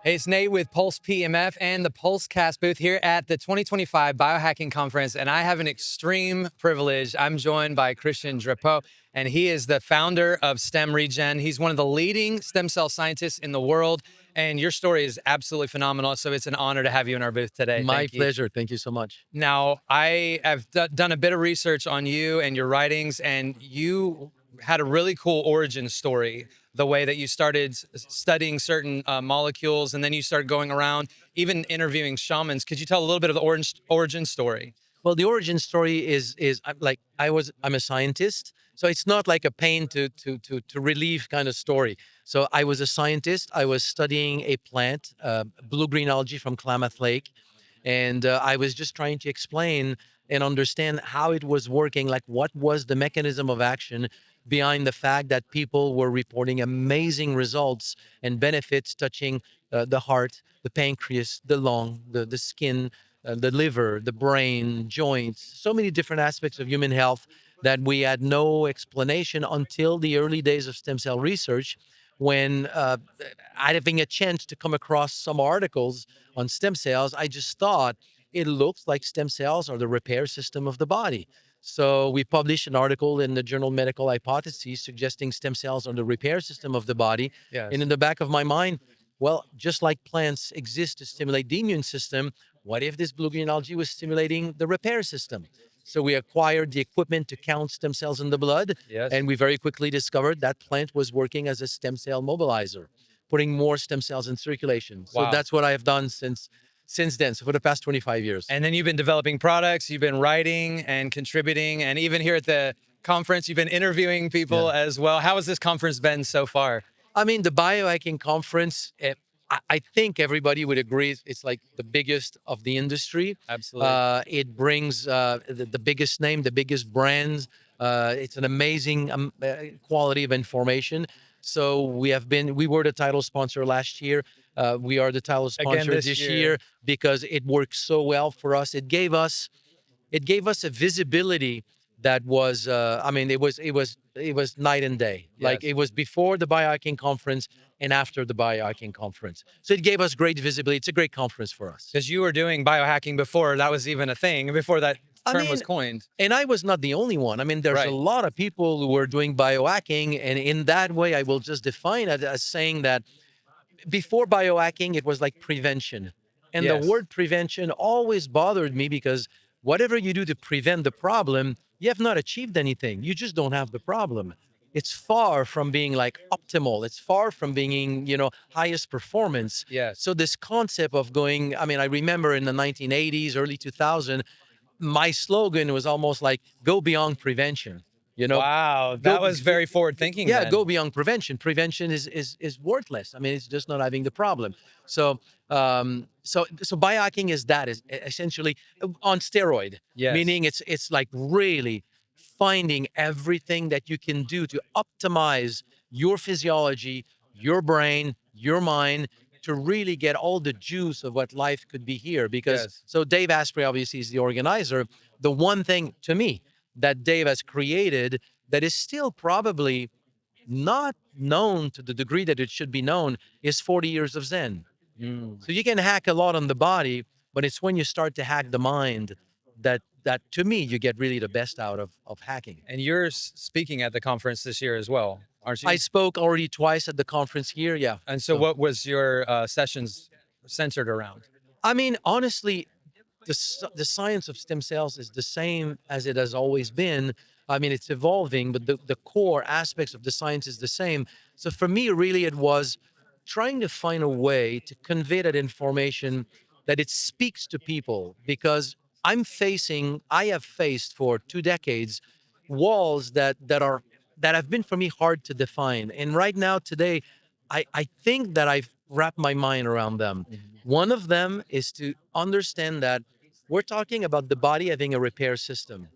Hey, it's Nate with Pulse PEMF and the Pulsecast booth here at the 2025 Biohacking Conference. And I have an extreme privilege. I'm joined by Christian Drapeau, and he is the founder of STEMregen. He's one of the leading stem cell scientists in the world. And your story is absolutely phenomenal. So it's an honor to have you in our booth today. My Thank you. pleasure. Thank you so much. Now, I have done a bit of research on you and your writings, and you had a really cool origin story. The way that you started studying certain molecules, and then you started going around, even interviewing shamans. Could you tell a little bit of the origin story? Well, the origin story is like I'm a scientist, so it's not like a pain to relieve kind of story. So I was a scientist. I was studying a plant, blue green algae from Klamath Lake, and I was just trying to explain and understand how it was working. Like, what was the mechanism of action behind the fact that people were reporting amazing results and benefits touching the heart, the pancreas, the lung, the skin, the liver, the brain, joints, so many different aspects of human health that we had no explanation until the early days of stem cell research, when having a chance to come across some articles on stem cells, I just thought it looks like stem cells are the repair system of the body. So we published an article in the journal Medical Hypotheses suggesting stem cells are the repair system of the body. Yes. And in the back of my mind, well, just like plants exist to stimulate the immune system, what if this blue green algae was stimulating the repair system? So we acquired the equipment to count stem cells in the blood, Yes. and we very quickly discovered that plant was working as a stem cell mobilizer, putting more stem cells in circulation. So Wow. that's what I have done since then. So for the past 25 years. And then you've been developing products, you've been writing and contributing, and even here at the conference, you've been interviewing people as well. How has this conference been so far? I mean, the Biohacking Conference, I think everybody would agree it's like the biggest of the industry. Absolutely. It brings the biggest name, the biggest brands. It's an amazing quality of information. So we were the title sponsor last year. We are the title sponsor this this year. year because it worked so well for us. It gave us a visibility that was I mean, it was night and day. Like, Yes. it was before the Biohacking Conference and after the Biohacking Conference. So it gave us great visibility. It's a great conference for us. Because you were doing biohacking before that was even a thing, before that term was coined. And I was not the only one. I mean, there's Right. a lot of people who were doing biohacking, and in that way, I will just define it as saying that before biohacking, it was like prevention. And Yes. the word prevention always bothered me because whatever you do to prevent the problem, you have not achieved anything. You just don't have the problem. It's far from being like optimal. It's far from being, highest performance. Yes. So this concept of going, I mean, I remember in the 1980s, early 2000, my slogan was almost like go beyond prevention. Wow, Go- that was very forward thinking. yeah, then. go beyond prevention. Prevention is worthless. I mean, it's just not having the problem. So biohacking is that, is essentially on steroid. Yes. Meaning it's like really finding everything that you can do to optimize your physiology, your brain, your mind, to really get all the juice of what life could be here. Because Yes. so Dave Asprey obviously is the organizer. The one thing to me that Dave has created that is still probably not known to the degree that it should be known is 40 years of Zen. Mm. So you can hack a lot on the body, but it's when you start to hack the mind that to me you get really the best out of hacking. And you're speaking at the conference this year as well, aren't you? I spoke already twice at the conference here. Yeah. And so, what was your sessions centered around? I mean, honestly, the science of stem cells is the same as it has always been. I mean, it's evolving, but the core aspects of the science is the same. So for me, really, it was trying to find a way to convey that information that it speaks to people, because I have faced for 2 decades walls that have been for me hard to define. And right now, today, I think that I've wrapped my mind around them. One of them is to understand that we're talking about the body having a repair system.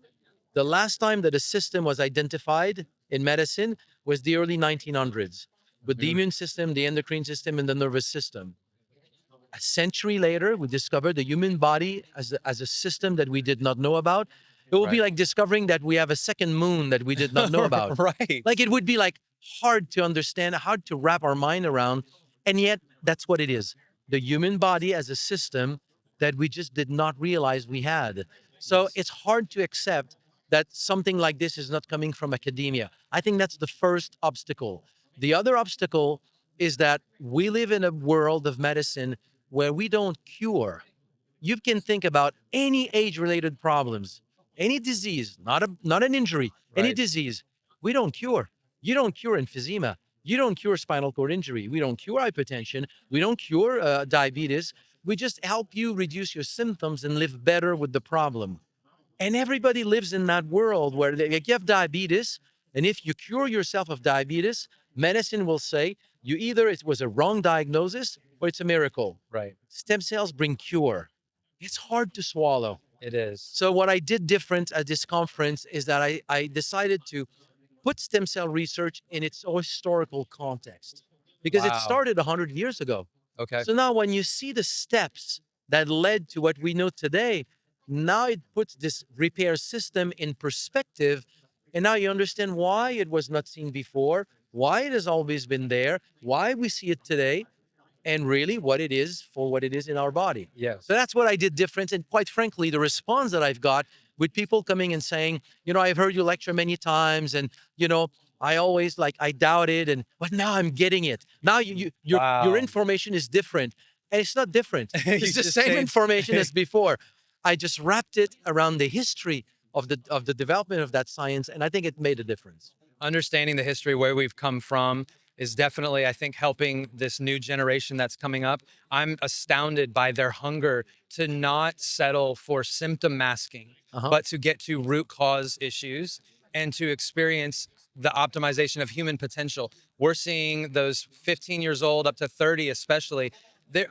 The last time that a system was identified in medicine was the early 1900s with the immune system, the endocrine system, and the nervous system. A century later, we discovered the human body as a system that we did not know about. It will be Right. like discovering that we have a second moon that we did not know about. Right. Like, it would be like hard to understand, hard to wrap our mind around, and yet that's what it is. the human body as a system that we just did not realize we had. So Yes. it's hard to accept that something like this is not coming from academia. I think that's the first obstacle. The other obstacle is that we live in a world of medicine where we don't cure. You can think about any age-related problems, any disease, not an injury, any Right. disease. We don't cure. You don't cure emphysema. You don't cure spinal cord injury. We don't cure hypertension. We don't cure diabetes. We just help you reduce your symptoms and live better with the problem. And everybody lives in that world where like you have diabetes, and if you cure yourself of diabetes, medicine will say you either it was a wrong diagnosis or it's a miracle. Right. Stem cells bring cure. It's hard to swallow. It is. So what I did different at this conference is that I decided to put stem cell research in its historical context because it Wow. started 100 years ago. Okay. So now when you see the steps that led to what we know today, now it puts this repair system in perspective. And now you understand why it was not seen before, why it has always been there, why we see it today, and really what it is for what it is in our body. Yes. So that's what I did different. And quite frankly, the response that I've got with people coming and saying, I've heard you lecture many times and, I always I doubted but now I'm getting it. Now your Wow. information is different. And it's not different. You It's the just same changed. information as before. I just wrapped it around the history of the development of that science. And I think it made a difference. Understanding the history where we've come from is definitely, I think, helping this new generation that's coming up. I'm astounded by their hunger to not settle for symptom masking, Uh-huh. but to get to root cause issues and to experience the optimization of human potential. We're seeing those 15 years old up to 30, especially.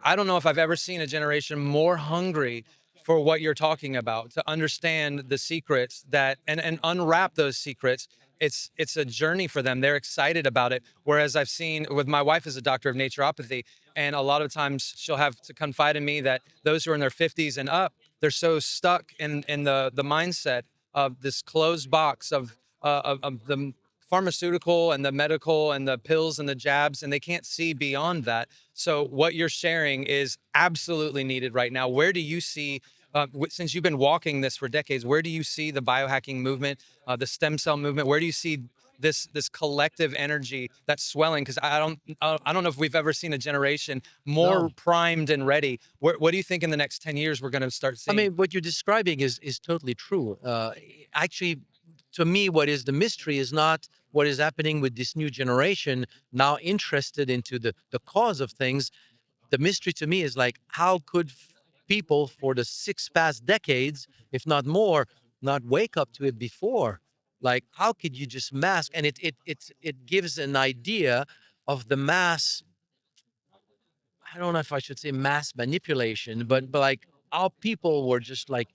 I don't know if I've ever seen a generation more hungry for what you're talking about, to understand the secrets and unwrap those secrets. It's a journey for them. They're excited about it. Whereas I've seen with my wife is a doctor of naturopathy, and a lot of times she'll have to confide in me that those who are in their 50s and up, they're so stuck in the mindset of this closed box of the pharmaceutical and the medical and the pills and the jabs, and they can't see beyond that. So what you're sharing is absolutely needed right now. Where do you see, since you've been walking this for decades, where do you see the biohacking movement, the stem cell movement? Where do you see this collective energy that's swelling? Because I don't know if we've ever seen a generation more No. primed and ready. What do you think in the next 10 years we're going to start I seeing? mean, what you're describing is totally true. Actually, to me, what is the mystery is not what is happening with this new generation now interested into the cause of things. The mystery to me is how could people for the 6 past decades, if not more, not wake up to it before? Like, how could you just mask? And it gives an idea of the mass. I don't know if I should say mass manipulation, but our people were just It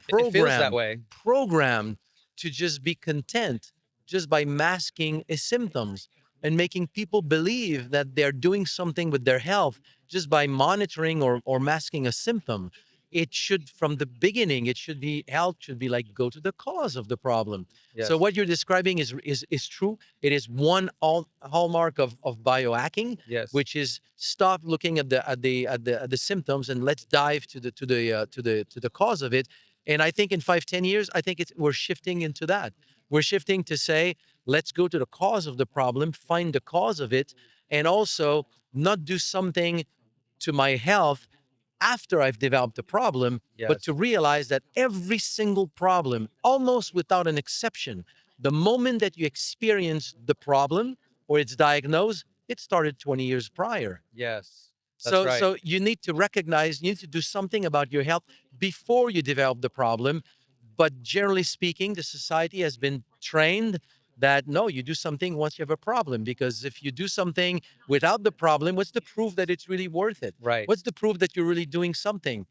feels that programmed, way. programmed to just be content just by masking symptoms and making people believe that they're doing something with their health just by monitoring or masking a symptom. It should, from the beginning, it should be health should be go to the cause of the problem. So Yes. what you're describing is true. It is one hallmark of biohacking, Yes. which is stop looking at the symptoms and let's dive to the cause of it. And I think in 5-10 years, I think we're shifting into that. We're shifting to say, let's go to the cause of the problem, find the cause of it, and also not do something to my health after I've developed the problem, but Yes. to realize that every single problem, almost without an exception, the moment that you experience the problem or it's diagnosed, it started 20 years prior. Yes. That's So, right. so you need to recognize, you need to do something about your health before you develop the problem. But generally speaking, the society has been trained that no, you do something once you have a problem. Because if you do something without the problem, what's the proof that it's really worth it? Right. What's the proof that you're really doing something?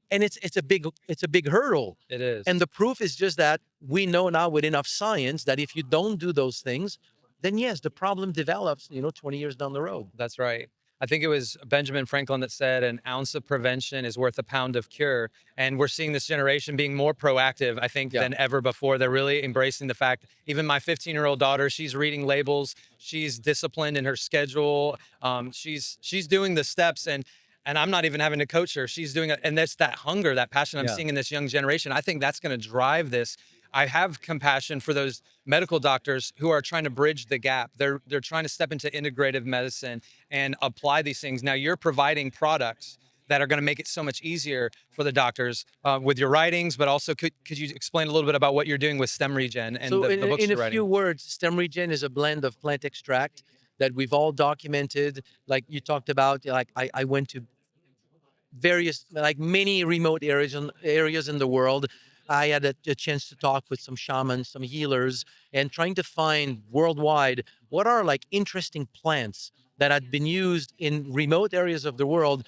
And it's a big hurdle. It is. And the proof is just that we know now with enough science that if you don't do those things, then yes, the problem develops, 20 years down the road. That's right. I think it was Benjamin Franklin that said an ounce of prevention is worth a pound of cure. And we're seeing this generation being more proactive, I think, Yeah. than ever before. They're really embracing the fact, even my 15-year-old daughter, she's reading labels, she's disciplined in her schedule. She's doing the steps. And and I'm not even having to coach her. She's doing it. And that's that hunger, that passion I'm Yeah. seeing in this young generation. I think that's going to drive this. I have compassion for those medical doctors who are trying to bridge the gap. They're trying to step into integrative medicine and apply these things. Now you're providing products that are going to make it so much easier for the doctors with your writings, but also could you explain a little bit about what you're doing with STEMregen and So the books in a you're few writing? words, STEMregen is a blend of plant extract that we've all documented. Like you talked about, like I went to various, like many remote areas in the world. I had a chance to talk with some shamans, some healers, and trying to find worldwide what are like interesting plants that had been used in remote areas of the world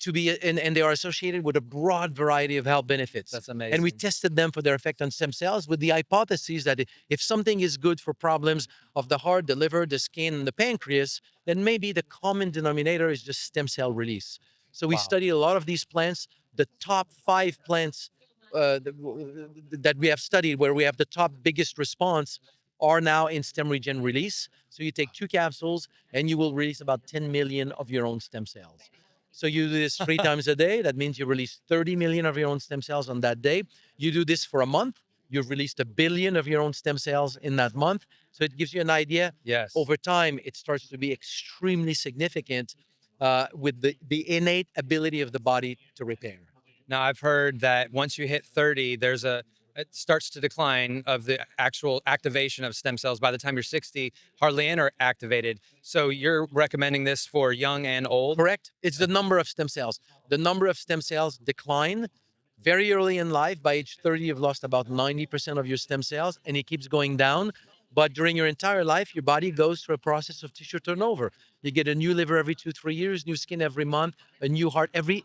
to be, and they are associated with a broad variety of health benefits. That's And we amazing. tested them for their effect on stem cells with the hypothesis that if something is good for problems of the heart, the liver, the skin, and the pancreas, then maybe the common denominator is just stem cell release. So we Wow. studied a lot of these plants. The top 5 plants that we have studied, where we have the top biggest response, are now in STEMregen release. So you take 2 capsules and you will release about 10 million of your own stem cells. So you do this 3 times a day. That means you release 30 million of your own stem cells on that day. You do this for a month. You've released 1 billion of your own stem cells in that month. So it gives you an idea. Yes. Over time, it starts to be extremely significant with the innate ability of the body to repair. Now I've heard that once you hit 30, it starts to decline of the actual activation of stem cells. By the time you're 60, hardly any are activated. So you're recommending this for young and old? Correct. It's the number of stem cells. The number of stem cells decline very early in life. By age 30, you've lost about 90% of your stem cells, and it keeps going down. But during your entire life, your body goes through a process of tissue turnover. You get a new liver every 2, 3 years, new skin every month, a new heart every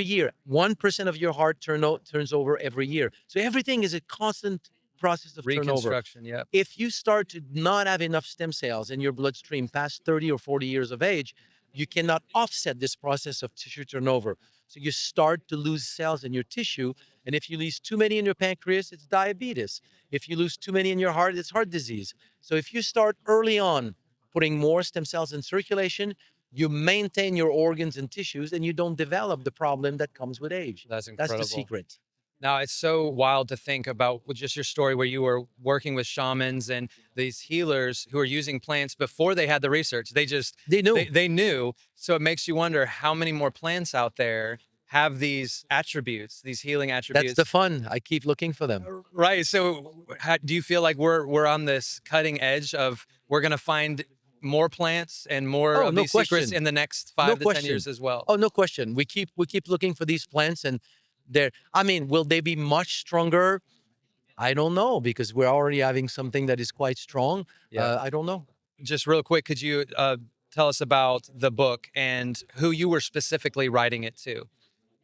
year. 1% of your heart turns over every year. So everything is a constant process of turnover. Reconstruction, yep. If you start to not have enough stem cells in your bloodstream past 30 or 40 years of age, you cannot offset this process of tissue turnover. So you start to lose cells in your tissue. And if you lose too many in your pancreas, it's diabetes. If you lose too many in your heart, it's heart disease. So if you start early on putting more stem cells in circulation, you maintain your organs and tissues and you don't develop the problem that comes with age. That's That's the incredible. secret. Now it's so wild to think about with just your story where you were working with shamans and these healers who are using plants before they had the research. They just They know. they knew. So it makes you wonder how many more plants out there have these attributes, these healing That's attributes. the fun. I keep looking for them. Right. So do you feel like we're on this cutting edge of we're going to find more plants and more Oh, of no these secrets question. in the next No 5 to 10 question. years as well? Oh, no question. We keep looking for these plants, and they're. I mean, will they be much stronger? I don't know, because we're already having something that is quite strong. Yeah. I don't know. Just real quick, could you tell us about the book and who you were specifically writing it to?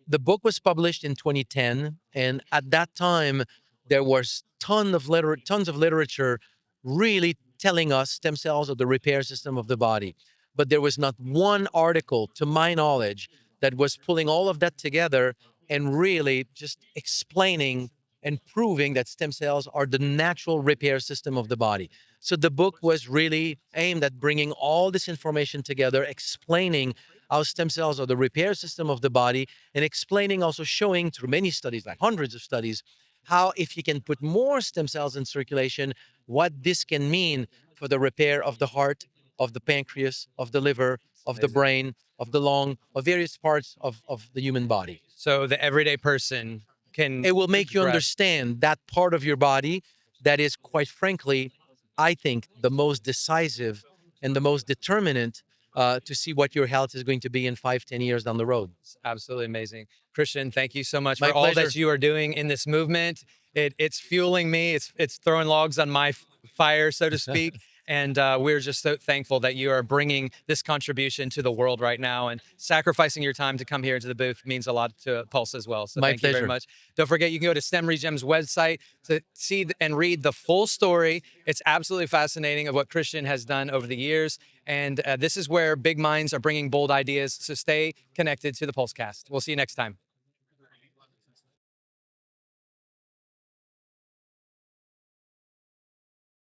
The book was published in 2010, and at that time there was tons of literature really telling us stem cells are the repair system of the body. But there was not one article, to my knowledge, that was pulling all of that together and really just explaining and proving that stem cells are the natural repair system of the body. So the book was really aimed at bringing all this information together, explaining how stem cells are the repair system of the body, and explaining, also showing through many studies, like hundreds of studies, how if you can put more stem cells in circulation, what this can mean for the repair of the heart, of the pancreas, of the liver, of the Amazing. brain, of the lung, of various parts of the human body. So the everyday person can It will make you grasp. understand that part of your body that is, quite frankly, I think, the most decisive and the most determinant to see what your health is going to be in 5, 10 years down the road. It's absolutely amazing. Christian, thank you so much My for all pleasure. that you are doing in this movement. It's fueling me. It's throwing logs on my fire, so to speak. And we're just so thankful that you are bringing this contribution to the world right now, and sacrificing your time to come here to the booth means a lot to Pulse as well. So My thank you very pleasure. much. Don't forget, you can go to STEMregen's website to see and read the full story. It's absolutely fascinating of what Christian has done over the years. And this is where big minds are bringing bold ideas. So stay connected to the Pulsecast. We'll see you next time.